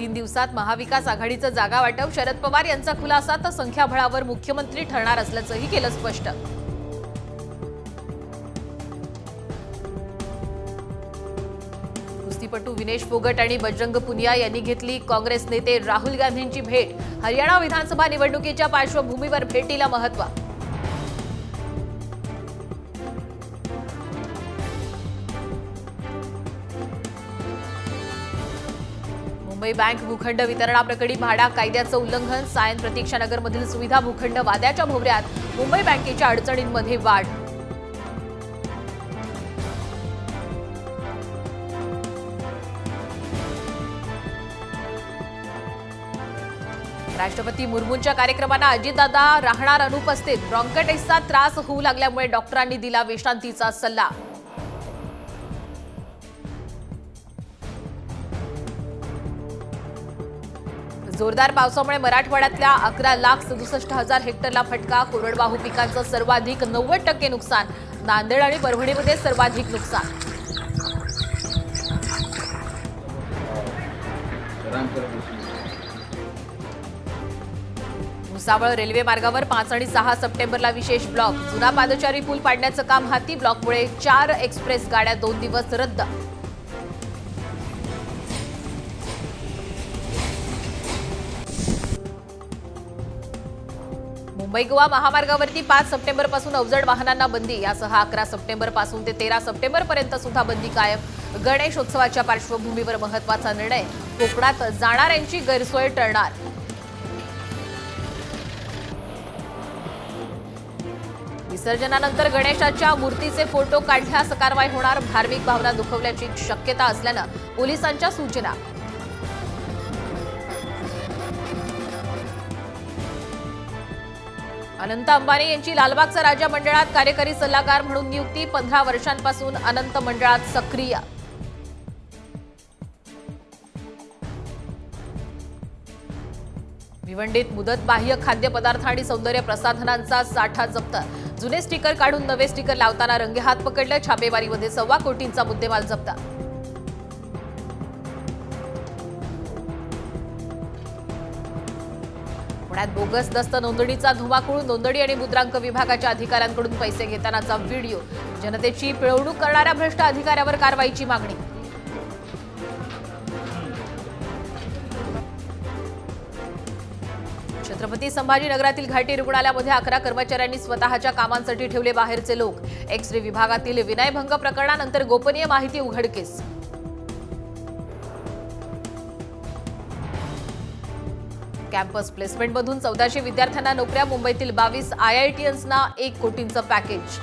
3 दिवसात महाविकास आघाडीचं जागा वाटप, शरद पवार यांचा खुलासा, तर संख्याबळावर मुख्यमंत्री ठरणार असल्याचंही केलं स्पष्ट। कुस्तीपटू विनेश फोगट आणि बजरंग पुनिया यांनी घेतली काँग्रेस नेते राहुल गांधींची भेट। हरियाणा विधानसभा निवडणुकीच्या पार्श्वभूमीवर भेटीला महत्त्व। मुंबई बँक भूखंड वितरणाप्रकरणी म्हाडा कायद्याचं उल्लंघन, सायन प्रतीक्षानगरमधील सुविधा भूखंड वाद्याच्या भोवऱ्यात मुंबई बँकेच्या अडचणींमध्ये वाढ। राष्ट्रपती मुर्मूंच्या कार्यक्रमांना अजितदादा राहणार अनुपस्थित, ब्रॉन्कायटिसचा त्रास होऊ लागल्यामुळे डॉक्टरांनी दिला विश्रांतीचा सल्ला। जोरदार पावसामुळे मराठवाड्यातल्या 11,67,000 हेक्टरला फटका, कोरडवाहू पिकांचं सर्वाधिक 90% नुकसान, नांदेड आणि परभणीमध्ये सर्वाधिक नुकसान। भुसावळ रेल्वे मार्गावर 5 आणि 6 सप्टेंबरला विशेष ब्लॉक, जुना पादचारी पूल पाडण्याचं काम हाती, ब्लॉकमुळे 4 एक्सप्रेस गाड्या 2 दिवस रद्द। मुंबई गोवा महामार्गावरती 5 सप्टेंबर पासून अवजड वाहनांना बंदी, यासह 11 सप्टेंबर पासून ते 13 सप्टेंबर पर्यंत सुद्धा बंदी कायम। गणेशोत्सवाच्या पार्श्वभूमीवर महत्त्वाचा निर्णय, कोकणात जाणाऱ्यांची गैरसोय टळणार। विसर्जनानंतर गणेशाच्या मूर्तीचे फोटो काढल्यास कारवाई होणार, धार्मिक भावना दुखवल्याची शक्यता असल्यानं पोलिसांच्या सूचना। अनंत अंबानी यांची लालबागचा राजा मंडळात कार्यकारी सल्लागार म्हणून नियुक्ती, 15 वर्षांपासून अनंत मंडळात सक्रिय। भिवंडीत मुदतबाह्य खाद्यपदार्थ आणि सौंदर्य प्रसाधनांचा साठा जप्त, जुने स्टिकर काढून नवे स्टिकर लावताना रंगेहात पकडलं, छापेमारीमध्ये 1.25 कोटींचा मुद्देमाल जप्त। पुण्यात बोगस दस्त नोंदणीचा धुमाकूळ, नोंदणी आणि मुद्रांक विभागाच्या अधिकाऱ्यांकडून पैसे घेतानाचा व्हिडिओ, जनतेची पिळवणूक करणाऱ्या भ्रष्ट अधिकाऱ्यावर कारवाईची मागणी। छत्रपती संभाजीनगरातील घाटी रुग्णालयामध्ये 11 कर्मचाऱ्यांनी स्वतःच्या कामांसाठी ठेवले बाहेरचे लोक, एक्स-रे विभागातील विनयभंग प्रकरणानंतर गोपनीय माहिती उघडकीस। कॅम्पस प्लेसमेंटमधून 1400 विद्यार्थ्यांना नोकऱ्या, मुंबईतील 22 IITiansना 1 कोटींचं पॅकेज।